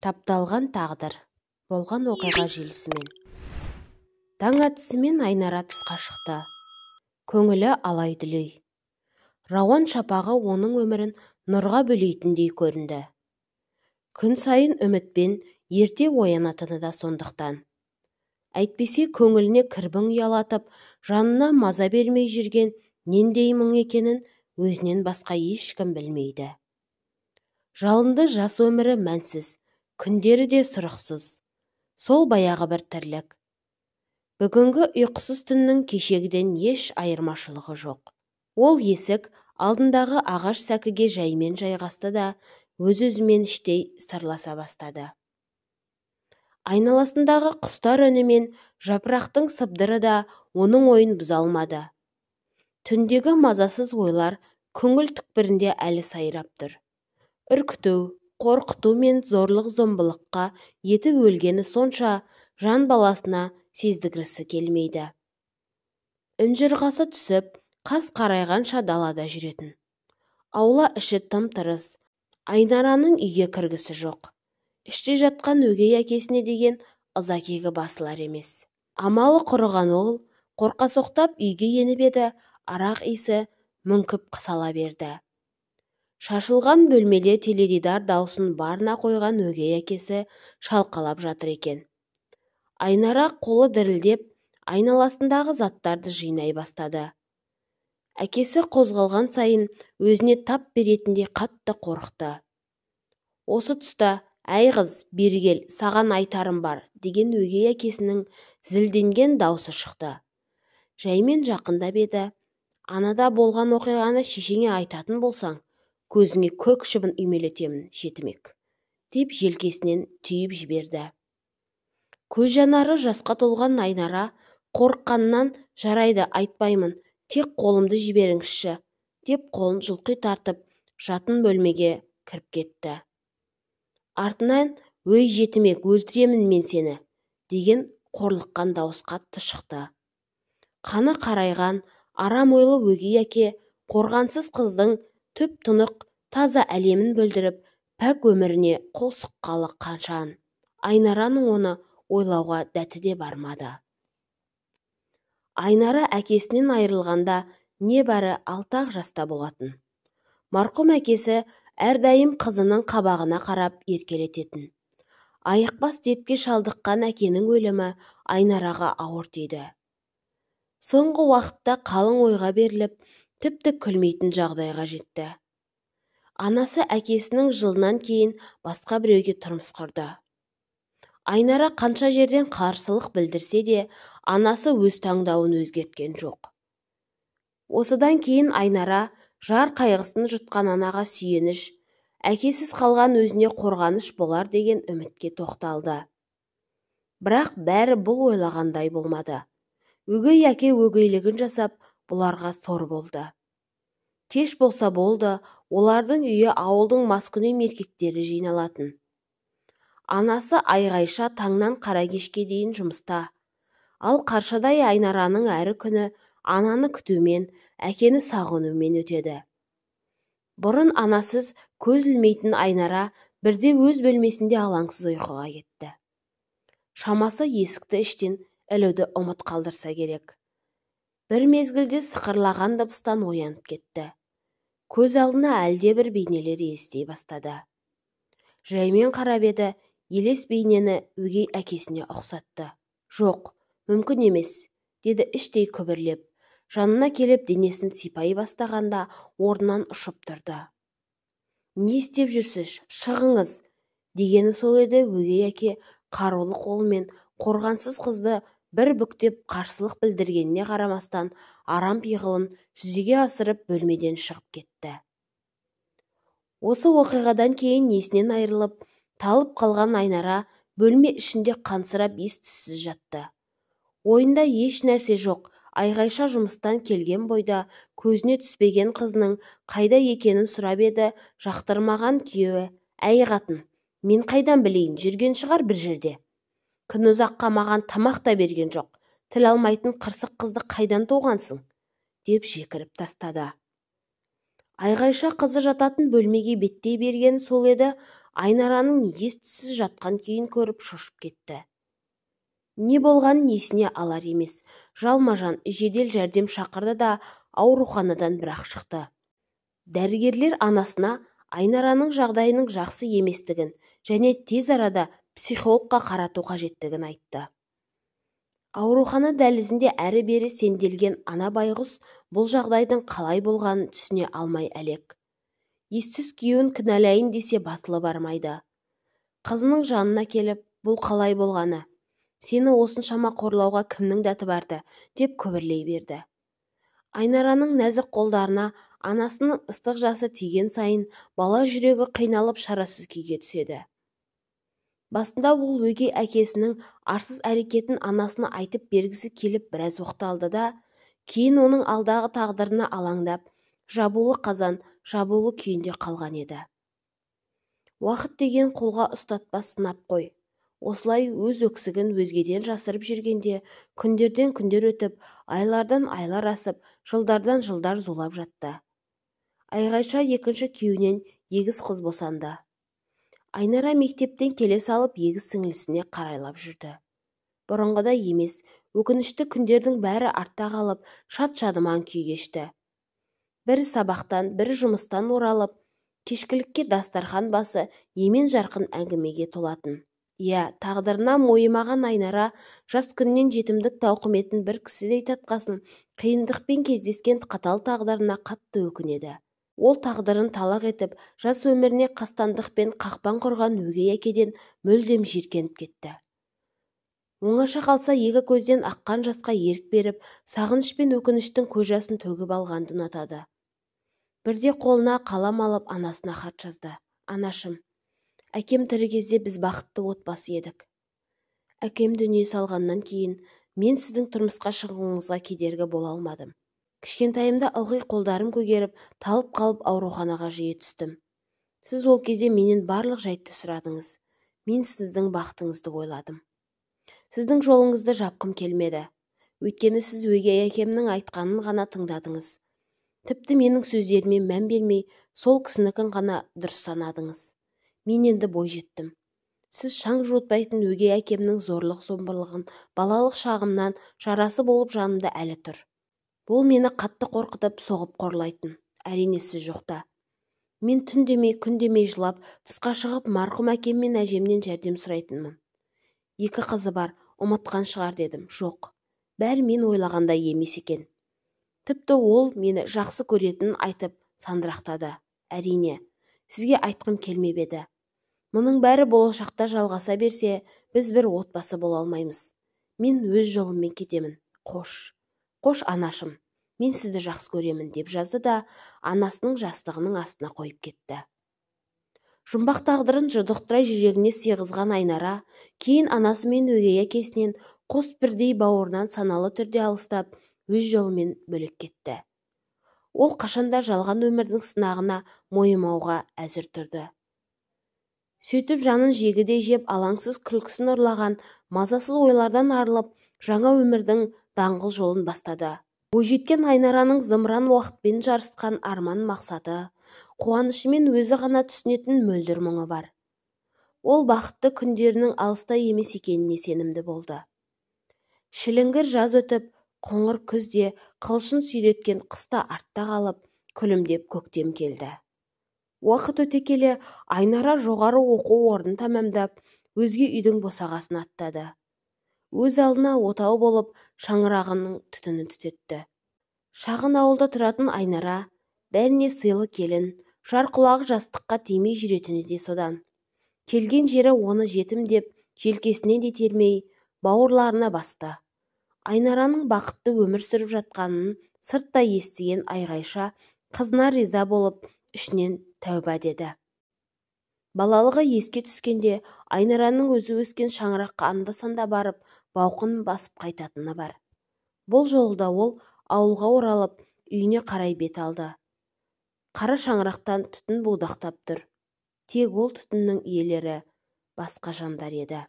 Тапталған тағдыр, болған оқиға желісімен. Таң атысымен Айнара тысқа шықты. Көңілі алай-дүлей. Рауан шапағы оның өмірін нұрға бөлейтіндей көрінді. Күн сайын үмітпен ерте оянатыны да сондықтан. Әйтпесе көңіліне кірбің ұялатып, жанына маза бермей жүрген нендей мұң екенін өзінен басқа ешкім білмейді. Жалынды жас өмірі мәнсіз, күндері де сұрықсыз. Сол баяғы бір тірлік. Бүгінгі ұйқысыз түннің кешегіден еш айырмашылығы жоқ. Ол есік алдындағы ағаш сәкіге жаймен жайғасты да өз-өзімен іштей сырласа бастады. Айналасындағы құстар үні мен жапырақтың сыбдыры да оның ойын бұза алмады. Түндегі мазасыз ойлар көңіл түкпірінде әлі сайрап тұр. Үркіту, қорқыту мен зорлық-зомбылыққа етіп өлгені сонша жан баласына сездіргісі келмейді. Үнжырғасы түсіп, қас қарайғанша далада жүретін. Аула іші тым-тырыс, Айнараның үйге кіргісі жоқ. Іште жатқан өгей әкесіне деген ыза-кегі басылар емес. Амалы құрыған ол, қорқасоқтап үйге еніп еді, арақ иісі мүңкіп сала берді. Шашылған бөлмеде теледидар даусын барына қойған өгей әкесі шалқалап жатыр екен. Айнара қолы дірілдеп, айналасындағы заттарды жинай бастады. Әкесі қозғалған сайын өзіне тап беретіндей қатты қорықты. Осы тұста, «Әй қыз, бері кел, саған айтарым бар» деген өгей әкесінің зілденген даусы шықты. Жаймен жақындап еді, «Анада болған оқиғаны шешеңе айтатын болсаң, көзіңе көк шыбын үймелетемін, жетімек», деп желкесінен түйіп жіберді. Көз жанары жасқа толған Айнара қорыққаннан «Жарайды, айтпаймын, тек қолымды жіберіңізші», деп қолын жұлқи тартып, жатын бөлмеге кіріп кетті. Артынан «Өй жетімек, өлтіремін мен сені» деген қорлыққан дауыс қатты шықты. Қаны қарайған, арам ойлы өгей әке қорғансыз қыздың түп-тұнық таза әлемін бүлдіріп, пәк өміріне қол сұққалы қаншан. Айнараның оны ойлауға дәті де бармады. Айнара әкесінен айырылғанда небәрі 6 жаста болатын. Марқұм әкесі әрдайым қызының қабағына қарап еркелететін. Айықпас дертке шалдыққан әкенің өлімі Айнараға ауыр тиді. Соңғы уақытта қалың ойға беріліп, тіпті күлмейтін жағдайға жетті. Анасы әкесінің жылынан кейін басқа біреуге тұрмыс құрды. Айнара қанша жерден қарсылық білдірсе де, анасы өз таңдауын өзгерткен жоқ. Осыдан кейін Айнара жар қайғысын жұтқан анаға сүйеніш, әкесіз қалған өзіне қорғаныш болар деген үмітке тоқталды. Бірақ бәрі бұл ойлағандай болмады. Өгей әке өгейлігін жасап, бұларға сор болды. Кеш болса болды, олардың үйі ауылдың маскүнем еркектері жиналатын. Анасы Айғайша таңнан қара кешке дейін жұмыста. Ал Қаршадай Айнараның әрі күні ананы күтумен, әкені сағынумен өтеді. Бұрын анасыз көз ілмейтін Айнара бірде өз бөлмесінде алаңсыз ұйқыға кетті. Шамасы есікті іштен ілуді ұмыт қалдырса керек. Бір мезгілде сықырлаған дыбыстан оянып кетті. Көз алдына әлде бір бейнелер елестей бастады. Жаймен қарап еді, елес бейнені өгей әкесіне ұқсатты. «Жоқ, мүмкін емес», деді іштей күбірлеп. Жанына келіп денесін сипай бастағанда орнынан ұшып тұрды. «Не істеп жүрсіз? Шығыңыз!» дегені сол еді. Өгей әке қарулы қолымен қорғансыз қызды бір бүктеп қарсылық білдіргеніне қарамастан арам пиғылын жүзеге асырып бөлмеден шығып кетті. Осы оқиғадан кейін есінен айырылып, талып қалған Айнара бөлме ішінде қансырап ес-түссіз жатты. Ойында еш нәрсе жоқ. Айғайша жұмыстан келген бойда көзіне түспеген қызының қайда екенін сұрап еді, жақтырмаған күйеуі: «Әй қатын, мен қайдан білейін, жүрген шығар бір жерде. Күн ұзаққа маған тамақ та берген жоқ. Тіл алмайтын қырсық қызды қайдан туғансың?» деп жекіріп тастады. Айғайша қызы жататын бөлмеге беттей берген сол еді, Айнараның ес-түссіз жатқан күйін көріп шошып кетті. Не болғанын есіне алар емес. Жалма-жан жедел жәрдем шақырды да ауруханадан бір-ақ шықты. Дәрігерлер анасына Айнараның жағдайының жақсы еместігін және тез арада психологқа қарату қажеттігін айтты. Аурухана дәлізінде әрі-бері сенделген ана байғұс бұл жағдайдың қалай болғанын түсіне алмай әлек. Ессіз күйеуін кінәлайын десе батылы бармайды. Қызының жанына келіп, бұл қалай болғаны? Сені осыншама қорлауға кімнің дәті барды? Деп күбірлей берді. Айнараның нәзік қолдарына анасының ыстық жасы тиген сайын бала жүрегі қиналып шарасыз күйге түседі. Басында ол өгей әкесінің арсыз әрекетін анасына айтып бергісі келіп біраз оқталды да, кейін оның алдағы тағдырына алаңдап, жабулы қазан, жабулы күйінде қалған еді. Уақыт деген қолға ұстатпас сынап қой. Осылай өз өксігін өзгеден жасырып жүргенде, күндерден күндер өтіп, айлардан айлар асып, жылдардан жылдар зулап жатты. Айғайша екінші күйеуінен егіз қыз босанды. Айнара мектептен келе салып егіз сіңлісіне қарайлап жүрді. Бұрынғыдай емес, өкінішті күндердің бәрі артта қалып, шат-шадыман күй кешті. Бірі сабақтан, бірі жұмыстан оралып, кешкілікке дастархан басы емен жарқын әңгімеге толатын. Тағдырына мойымаған Айнара жас күннен жетімдік тауқыметін бір кісідей татқасын, қиындықпен кездескен қатал тағдырына қатты өкінеді. Ол тағдырын талақ етіп, жас өміріне қастандықпен қақпан құрған өгей әкеден мүлдем жиіркеніп кетті. Оңаша қалса екі көзден аққан жасқа ерік беріп, сағыныш пен өкініштің көз жасын төгіп алғанды ұнатады. Бірде қолына қалам алып анасына хат жазды. Анашым, әкем тірі кезде біз бақытты отбасы едік. Әкем дүние салғаннан кейін мен сіздің тұрмысқа шығуыңызға кедергі бола алмадым. Кішкентайымда ылғи қолдарым көгеріп, талып қалып ауруханаға жиі түстім. Сіз ол кезде менен барлық жайтты сұрадыңыз. Мен сіздің бақытыңызды ойладым. Сіздің жолыңызды жапқым келмеді. Өйткені сіз өгей әкемнің айтқанын ғана тыңдадыңыз. Тіпті менің сөздеріме мән бермей, сол кісінікін ғана дұрыс санадыңыз. Мен енді бой жеттім. Сіз шаң жуытпайтын өгей әкемнің зорлық-зомбылығын балалық шағымнан жарасы болып жанымда әлі тұр. Бұл мені қатты қорқытып, соғып қорлайтын. Әрине сіз жоқта. Мен түн демей, күн демей жылап, тысқа шығып марқұм әкем мен әжемнен жәрдем сұрайтынмын. Екі қызы бар, ұмытқан шығар дедім. Жоқ, бәрі мен ойлағандай емес екен. Тіпті ол мені жақсы көретінін айтып сандырақтады. Әрине, сізге айтқым келмеп еді. Мұның бәрі болашақта жалғаса берсе, біз бір отбасы бола алмаймыз. Мен өз жолыммен кетемін. Қош анашым, мен сізді жақсы көремін деп жазды да анасының жастығының астына қойып кетті. Жұмбақ тағдырын жұдықтыра жүрегіне сыйғызған Айнара, кейін анасы мен өгей әкесінен қос бірдей бауырынан саналы түрде алыстап, өз жолымен бөлек кетті. Ол қашанда жалған өмірдің сынағына мойымауға әзір тұрды. Сөйтіп жанын жегідей жеп алаңсыз күлкісін ұрлаған, мазасыз ойлардан арылып, жаңа өмірдің даңғыл жолын бастады. Бойжеткен Айнараның зымыран уақытпен жарысқан арман мақсаты, қуанышымен өзі ғана түсінетін мөлдір мұңы бар. Ол бақытты күндерінің алыста емес екеніне сенімді болды. Шіліңгір жаз өтіп, қоңыр күзде қылшын сүйреткен қыста артта қалып, күлімдеп көктем келді. Уақыт өте келе Айнара жоғары оқу орнын тәмамдап, өзге үйдің босағасын аттады. Өз алдына отау болып, шаңырағының түтінін түтетті. Шағын ауылда тұратын Айнара, бәріне сыйлы келін, жар құлағы жастыққа тимей жүретіні де содан. Келген жері оны жетім деп, желкесінен де термей, бауырларына басты. Айнараның бақытты өмір сүріп жатқанын сырттай естіген Айғайша қызына риза болып, ішінен тәуба деді. Балалығы еске түскенде Айнараның өзі өскен шаңыраққа анда-санда барып, бауқын басып қайтатыны бар. Бұл жолда ол ауылға оралып, үйіне қарай бет алды. Қара шаңырақтан түтін будақтап тұр. Тек ол түтіннің иелері басқа жандар еді.